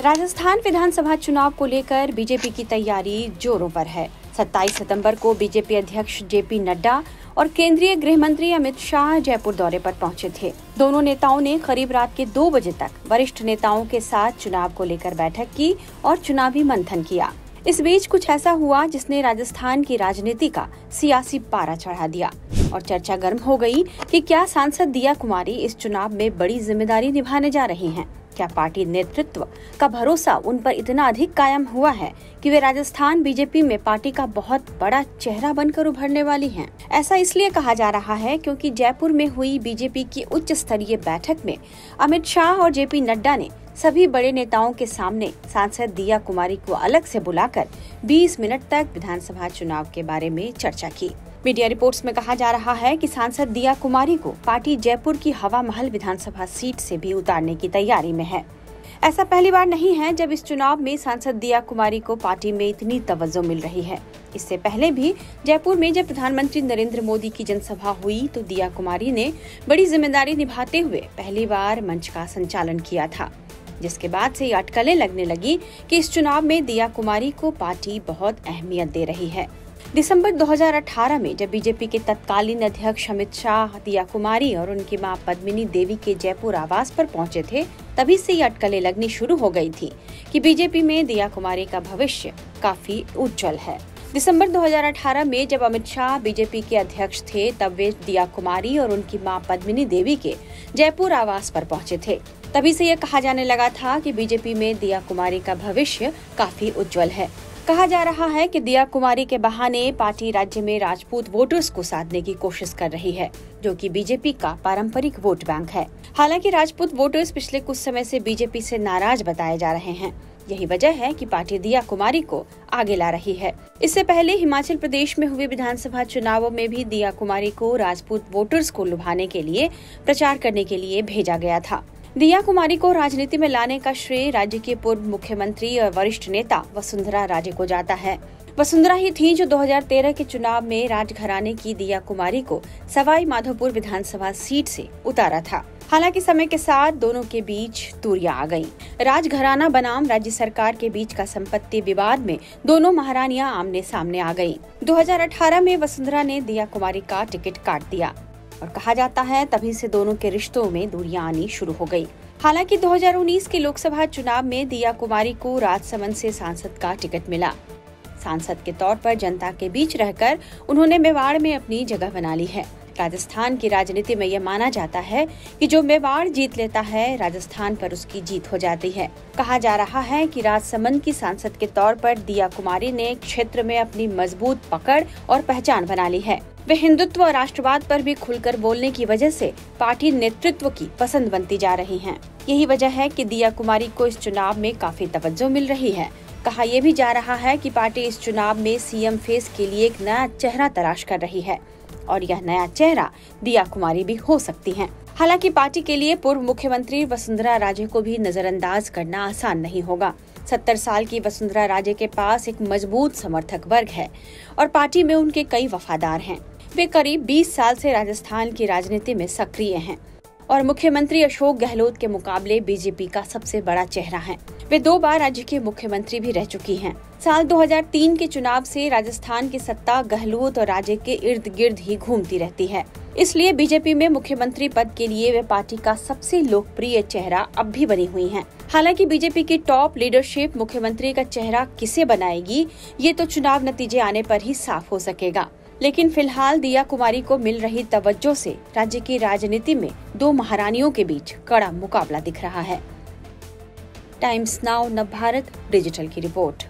राजस्थान विधानसभा चुनाव को लेकर बीजेपी की तैयारी जोरों पर है। 27 सितंबर को बीजेपी अध्यक्ष जेपी नड्डा और केंद्रीय गृह मंत्री अमित शाह जयपुर दौरे पर पहुंचे थे। दोनों नेताओं ने करीब रात के 2 बजे तक वरिष्ठ नेताओं के साथ चुनाव को लेकर बैठक की और चुनावी मंथन किया। इस बीच कुछ ऐसा हुआ जिसने राजस्थान की राजनीति का सियासी पारा चढ़ा दिया और चर्चा गर्म हो गई कि क्या सांसद दिया कुमारी इस चुनाव में बड़ी जिम्मेदारी निभाने जा रही हैं। क्या पार्टी नेतृत्व का भरोसा उन पर इतना अधिक कायम हुआ है कि वे राजस्थान बीजेपी में पार्टी का बहुत बड़ा चेहरा बनकर उभरने वाली हैं। ऐसा इसलिए कहा जा रहा है क्योंकि जयपुर में हुई बीजेपी की उच्च स्तरीय बैठक में अमित शाह और जेपी नड्डा ने सभी बड़े नेताओं के सामने सांसद दिया कुमारी को अलग से बुलाकर 20 मिनट तक विधानसभा चुनाव के बारे में चर्चा की। मीडिया रिपोर्ट्स में कहा जा रहा है कि सांसद दिया कुमारी को पार्टी जयपुर की हवा महल विधानसभा सीट से भी उतारने की तैयारी में है। ऐसा पहली बार नहीं है जब इस चुनाव में सांसद दिया कुमारी को पार्टी में इतनी तवज्जो मिल रही है। इससे पहले भी जयपुर में जब प्रधानमंत्री नरेंद्र मोदी की जनसभा हुई तो दिया कुमारी ने बड़ी जिम्मेदारी निभाते हुए पहली बार मंच का संचालन किया था, जिसके बाद से ये अटकलें लगने लगी कि इस चुनाव में दिया कुमारी को पार्टी बहुत अहमियत दे रही है। दिसंबर 2018 में जब बीजेपी के तत्कालीन अध्यक्ष अमित शाह दिया कुमारी और उनकी मां पद्मिनी देवी के जयपुर आवास पर पहुंचे थे, तभी से ये अटकलें लगनी शुरू हो गई थी कि बीजेपी में दिया कुमारी का भविष्य काफी उज्जवल है। दिसंबर 2018 में जब अमित शाह बीजेपी के अध्यक्ष थे तब वे दिया कुमारी और उनकी मां पद्मिनी देवी के जयपुर आवास पर पहुंचे थे। तभी से यह कहा जाने लगा था कि बीजेपी में दिया कुमारी का भविष्य काफी उज्जवल है। कहा जा रहा है कि दिया कुमारी के बहाने पार्टी राज्य में राजपूत वोटर्स को साधने की कोशिश कर रही है, जो कि बीजेपी का पारंपरिक वोट बैंक है। हालांकि राजपूत वोटर्स पिछले कुछ समय से बीजेपी से नाराज बताए जा रहे हैं। यही वजह है कि पार्टी दिया कुमारी को आगे ला रही है। इससे पहले हिमाचल प्रदेश में हुए विधानसभा चुनावों में भी दिया कुमारी को राजपूत वोटर्स को लुभाने के लिए प्रचार करने के लिए भेजा गया था। दिया कुमारी को राजनीति में लाने का श्रेय राज्य के पूर्व मुख्यमंत्री और वरिष्ठ नेता वसुंधरा राजे को जाता है। वसुंधरा ही थी जो 2013 के चुनाव में राजघराने की दिया कुमारी को सवाई माधोपुर विधानसभा सीट से उतारा था। हालांकि समय के साथ दोनों के बीच दूरियां आ गईं। राजघराना बनाम राज्य सरकार के बीच का संपत्ति विवाद में दोनों महारानियां आमने सामने आ गईं। 2018 में वसुंधरा ने दिया कुमारी का टिकट काट दिया और कहा जाता है तभी से दोनों के रिश्तों में दूरियां आनी शुरू हो गई। हालांकि 2019 के लोकसभा चुनाव में दिया कुमारी को राजसमंद से सांसद का टिकट मिला। सांसद के तौर पर जनता के बीच रहकर उन्होंने मेवाड़ में अपनी जगह बना ली है। राजस्थान की राजनीति में यह माना जाता है कि जो मेवाड़ जीत लेता है, राजस्थान पर उसकी जीत हो जाती है। कहा जा रहा है कि राजसमंद की सांसद के तौर पर दिया कुमारी ने क्षेत्र में अपनी मजबूत पकड़ और पहचान बना ली है। वे हिंदुत्व और राष्ट्रवाद पर भी खुलकर बोलने की वजह से पार्टी नेतृत्व की पसंद बनती जा रही हैं। यही वजह है कि दिया कुमारी को इस चुनाव में काफी तवज्जो मिल रही है। कहा यह भी जा रहा है कि पार्टी इस चुनाव में सीएम फेस के लिए एक नया चेहरा तलाश कर रही है और यह नया चेहरा दिया कुमारी भी हो सकती हैं। हालांकि पार्टी के लिए पूर्व मुख्यमंत्री वसुंधरा राजे को भी नजरअंदाज करना आसान नहीं होगा। 70 साल की वसुंधरा राजे के पास एक मजबूत समर्थक वर्ग है और पार्टी में उनके कई वफादार हैं। वे करीब 20 साल से राजस्थान की राजनीति में सक्रिय हैं और मुख्यमंत्री अशोक गहलोत के मुकाबले बीजेपी का सबसे बड़ा चेहरा हैं। वे 2 बार राज्य के मुख्यमंत्री भी रह चुकी हैं। साल 2003 के चुनाव से राजस्थान की सत्ता गहलोत और राजे के इर्द गिर्द ही घूमती रहती है। इसलिए बीजेपी में मुख्यमंत्री पद के लिए वे पार्टी का सबसे लोकप्रिय चेहरा अब भी बनी हुई हैं। हालांकि बीजेपी की टॉप लीडरशिप मुख्यमंत्री का चेहरा किसे बनाएगी, ये तो चुनाव नतीजे आने पर ही साफ हो सकेगा। लेकिन फिलहाल दिया कुमारी को मिल रही तवज्जो से राज्य की राजनीति में 2 महारानियों के बीच कड़ा मुकाबला दिख रहा है। टाइम्स नाउ नवभारत डिजिटल की रिपोर्ट।